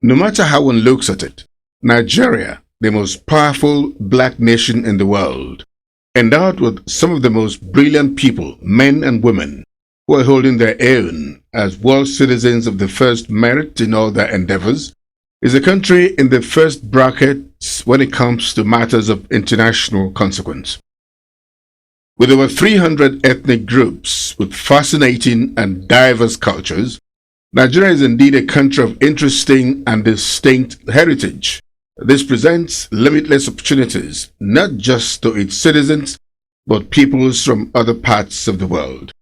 No matter how one looks at it, Nigeria, the most powerful black nation in the world, endowed with some of the most brilliant people, men and women, who are holding their own as world citizens of the first merit in all their endeavors, is a country in the first brackets when it comes to matters of international consequence. With over 300 ethnic groups with fascinating and diverse cultures, Nigeria is indeed a country of interesting and distinct heritage. This presents limitless opportunities, not just to its citizens, but peoples from other parts of the world.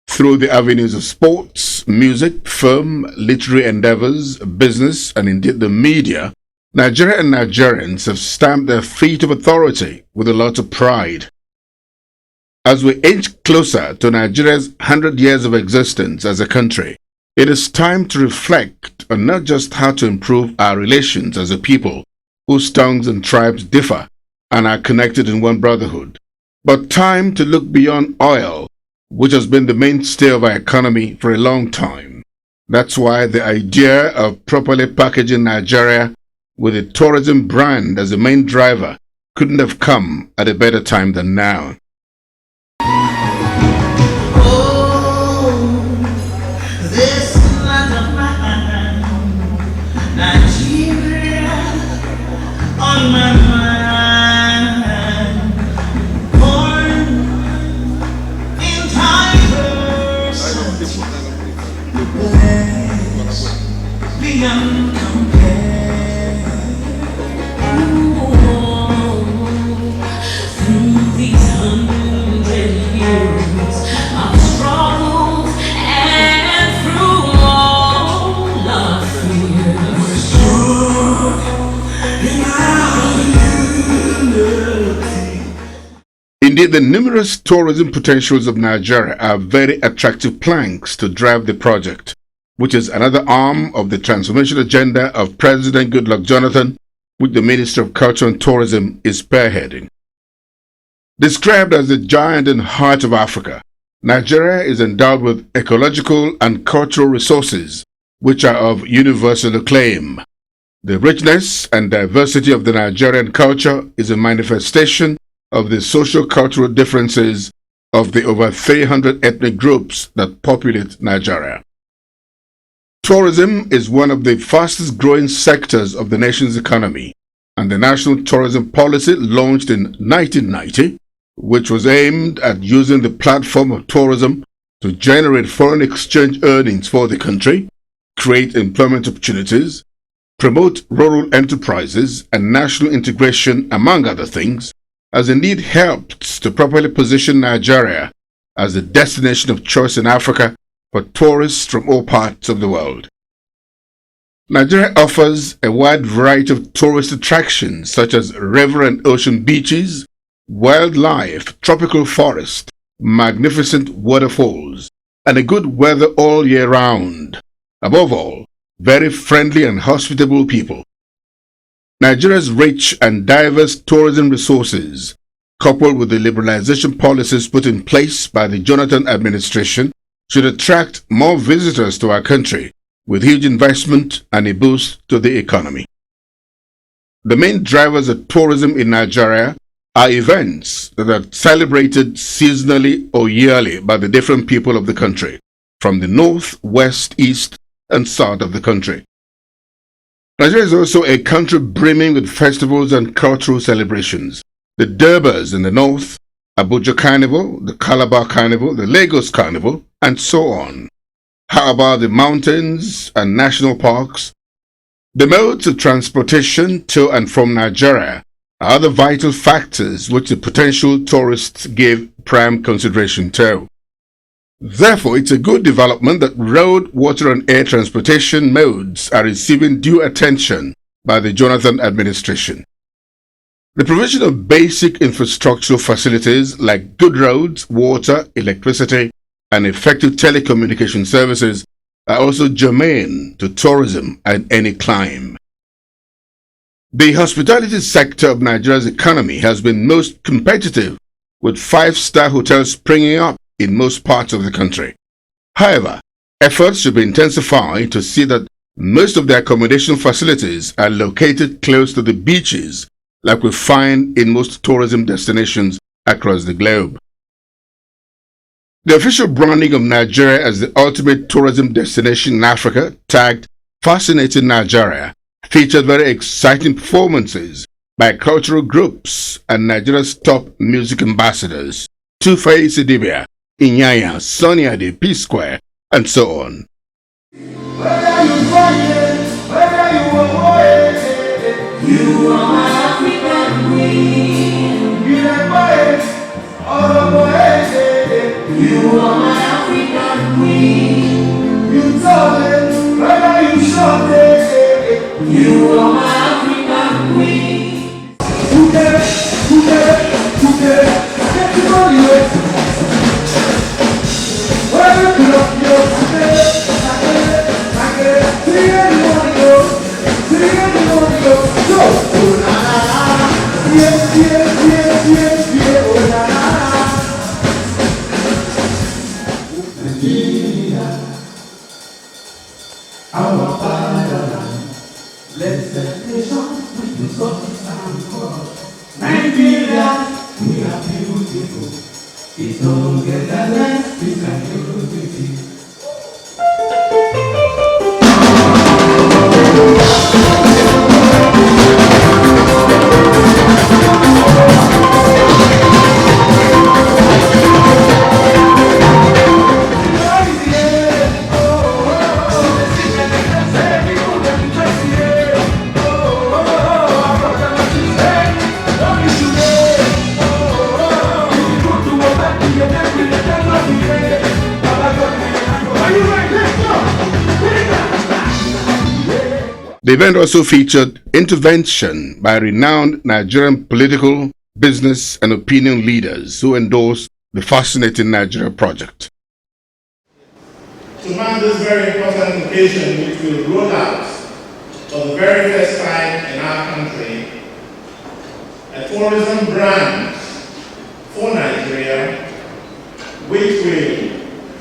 Through the avenues of sports, music, film, literary endeavors, business, and indeed the media, Nigeria and Nigerians have stamped their feet of authority with a lot of pride. As we inch closer to Nigeria's 100 years of existence as a country, it is time to reflect on not just how to improve our relations as a people whose tongues and tribes differ and are connected in one brotherhood, but time to look beyond oil, which has been the mainstay of our economy for a long time. That's why the idea of properly packaging Nigeria with a tourism brand as the main driver couldn't have come at a better time than now. This land of mine, Nigeria, on my mind, born in diversity, blessed beyond compare. Through these 100 years of struggles and through all our fears, we're strong in our unity. Indeed, the numerous tourism potentials of Nigeria are very attractive planks to drive the project, which is another arm of the transformation agenda of President Goodluck Jonathan, which the Minister of Culture and Tourism is spearheading. Described as the giant and heart of Africa, Nigeria is endowed with ecological and cultural resources which are of universal acclaim. The richness and diversity of the Nigerian culture is a manifestation of the socio-cultural differences of the over 300 ethnic groups that populate Nigeria. Tourism is one of the fastest growing sectors of the nation's economy, and the National Tourism Policy launched in 1990, which was aimed at using the platform of tourism to generate foreign exchange earnings for the country, create employment opportunities, promote rural enterprises and national integration, among other things, has indeed helped to properly position Nigeria as a destination of choice in Africa for tourists from all parts of the world. Nigeria offers a wide variety of tourist attractions such as river and ocean beaches, wildlife, tropical forest, magnificent waterfalls, and a good weather all year round. Above all, very friendly and hospitable people. Nigeria's rich and diverse tourism resources, coupled with the liberalization policies put in place by the Jonathan administration, should attract more visitors to our country with huge investment and a boost to the economy. The main drivers of tourism in Nigeria are events that are celebrated seasonally or yearly by the different people of the country, from the north, west, east, and south of the country. Nigeria is also a country brimming with festivals and cultural celebrations. The Durbas in the north, Abuja Carnival, the Calabar Carnival, the Lagos Carnival, and so on. How about the mountains and national parks? The modes of transportation to and from Nigeria are other vital factors which the potential tourists give prime consideration to. Therefore, it's a good development that road, water and air transportation modes are receiving due attention by the Jonathan administration. The provision of basic infrastructural facilities like good roads, water, electricity, and effective telecommunication services are also germane to tourism at any clime. The hospitality sector of Nigeria's economy has been most competitive, with 5-star hotels springing up in most parts of the country. However, efforts should be intensified to see that Most of the accommodation facilities are located close to the beaches, like we find in most tourism destinations across the globe. The official branding of Nigeria as the ultimate tourism destination in Africa, tagged Fascinating Nigeria, featured very exciting performances by cultural groups and Nigeria's top music ambassadors, Two-Face Idibia, Inyanya, Sunny Ade, P-Square, and so on. You are my African queen. You are my African queen. You tell it, whether you shout it. You are my African queen. Get your money away. Where you love your see anyone go. See anyone go. So, oh na na na. Yes, oh na na na. Nigeria, our fatherland, blessed nation with the sources and God. Nigeria, we are beautiful. It's all togetherness, peace and unity. The event also featured intervention by renowned Nigerian political, business, and opinion leaders who endorsed the Fascinating Nigeria project. To mark this very important occasion, which will roll out for the very first time in our country, a tourism brand for Nigeria, which will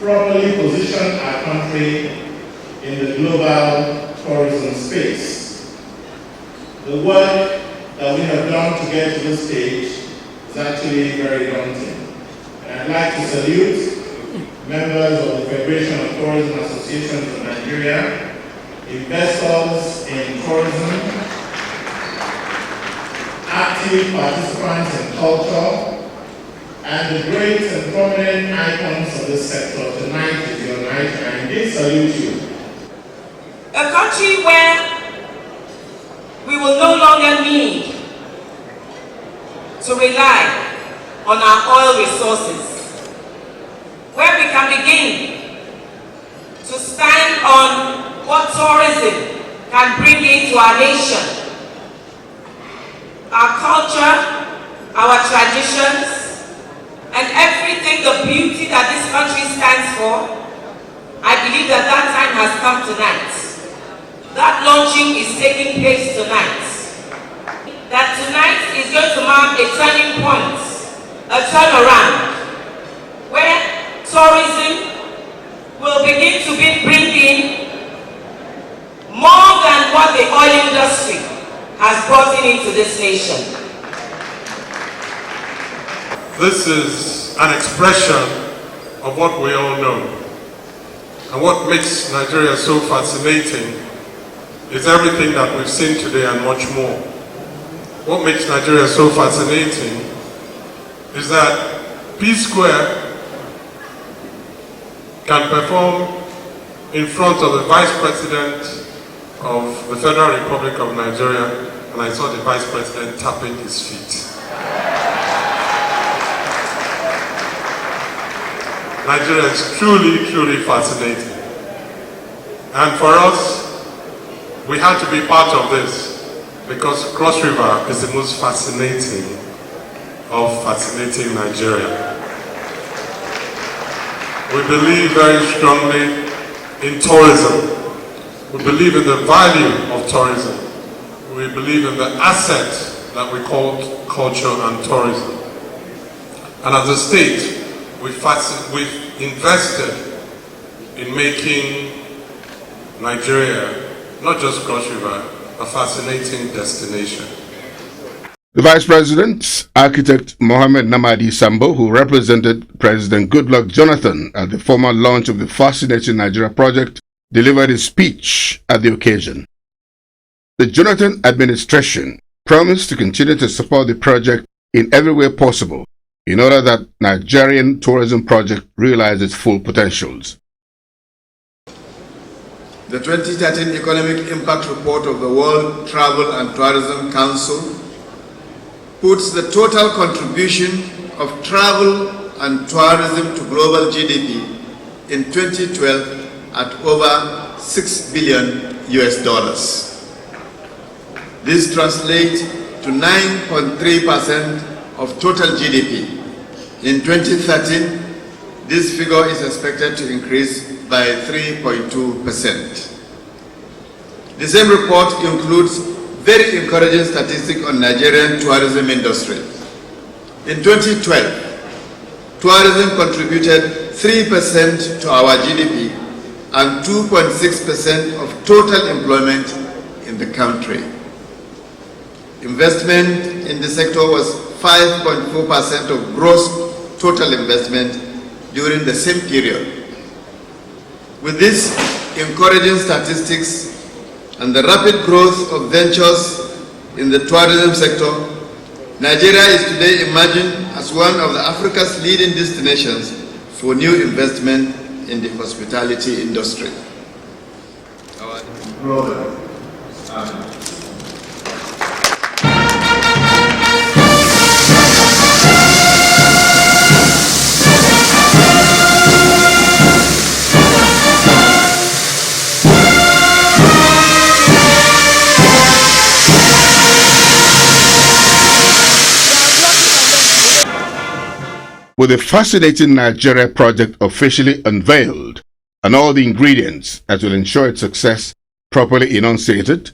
properly position our country in the global tourism space. The work that we have done to get to this stage is actually very daunting. And I'd like to salute members of the Federation of Tourism Associations of Nigeria, investors in tourism, active participants in culture, and the great and prominent icons of this sector. Tonight is your night, and I indeed salute you. A country where we will no longer need to rely on our oil resources, where we can begin to stand on what tourism can bring into our nation, our culture, our traditions, and everything, the beauty that this country stands for. I believe that that time has come tonight. That launching is taking place tonight. That tonight is going to mark a turning point, a turnaround, where tourism will begin to bring in more than what the oil industry has brought into this nation. This is an expression of what we all know. And what makes Nigeria so fascinating is everything that we've seen today and much more. What makes Nigeria so fascinating is that P-Square can perform in front of the Vice President of the Federal Republic of Nigeria, and I saw the Vice President tapping his feet. Nigeria is truly, truly fascinating. And for us, we had to be part of this because Cross River is the most fascinating of fascinating Nigeria. We believe very strongly in tourism. We believe in the value of tourism. We believe in the asset that we call culture and tourism. And as a state, we've invested in making Nigeria not just Cross River, a fascinating destination. The Vice President, Architect Mohammed Namadi Sambo, who represented President Goodluck Jonathan at the formal launch of the Fascinating Nigeria project, delivered a speech at the occasion. The Jonathan administration promised to continue to support the project in every way possible in order that Nigerian tourism project realize its full potentials. The 2013 Economic Impact Report of the World Travel and Tourism Council puts the total contribution of travel and tourism to global GDP in 2012 at over $6 billion. This translates to 9.3% of total GDP. In 2013, this figure is expected to increase by 3.2%. The same report includes very encouraging statistics on Nigerian tourism industry. In 2012, tourism contributed 3% to our GDP and 2.6% of total employment in the country. Investment in the sector was 5.4% of gross total investment during the same period. With these encouraging statistics and the rapid growth of ventures in the tourism sector, Nigeria is today emerging as one of Africa's leading destinations for new investment in the hospitality industry. With the Fascinating Nigeria project officially unveiled and all the ingredients that will ensure its success properly enunciated,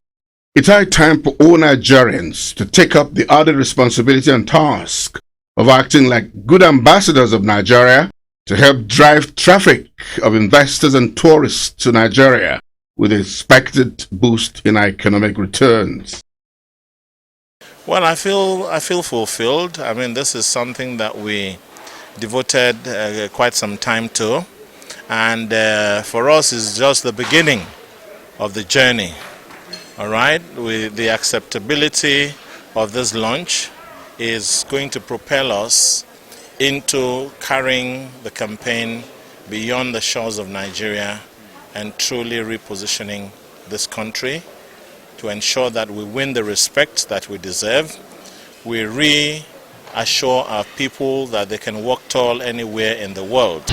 it's high time for all Nigerians to take up the added responsibility and task of acting like good ambassadors of Nigeria to help drive traffic of investors and tourists to Nigeria with an expected boost in economic returns. Well, I feel fulfilled. I mean, this is something that we devoted quite some time to, and for us it's just the beginning of the journey. All right, with the acceptability of this launch is going to propel us into carrying the campaign beyond the shores of Nigeria and truly repositioning this country to ensure that we win the respect that we deserve. We reassure our people that they can walk tall anywhere in the world.